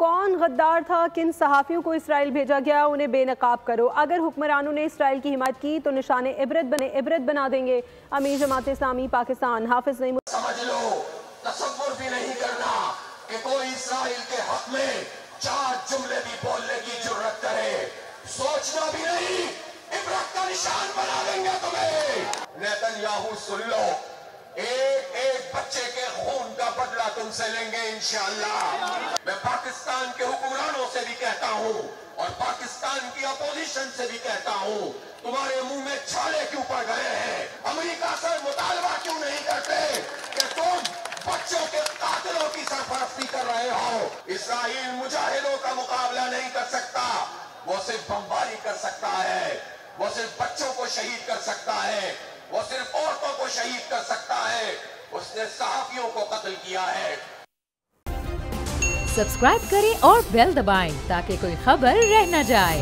कौन गद्दार था, किन सहाफ़ियों को इसराइल भेजा गया, उन्हें बेनकाब करो। अगर हुक्मरानों ने इसराइल की हिमायत की तो निशाने इबरत बना देंगे। अमीर जमात इस्लामी पाकिस्तान हाफिज नईम। समझ लो, तसव्वुर भी नहीं करना कि कोई इसराइल के हक में 4 जुमले भी बोलने की जुर्रत करे। सोचना भी नहीं, इबरत का निशान बना देंगे तुम्हें। नेतन्याहू सुन लो, एक एक बच्चे के खून का बदला तुमसे लेंगे इंशाअल्लाह। मैं पाकिस्तान के हुक्मरानों से भी कहता हूँ और पाकिस्तान की अपोजिशन से भी कहता हूँ, तुम्हारे मुंह में छाले क्यों पड़ गए हैं? अमेरिका से मुतालबा क्यों नहीं करते कि तुम बच्चों के कातिलों की सरपरस्ती कर रहे हो? इसराइल मुजाहिदों का मुकाबला नहीं कर सकता, वो सिर्फ बमबारी कर सकता है, वो सिर्फ बच्चों को शहीद कर सकता है, वो सिर्फ औरतों को शहीद कर सकता है। उसने सहाफियों को कत्ल किया है। सब्सक्राइब करें और बेल दबाएं ताकि कोई खबर रह न जाए।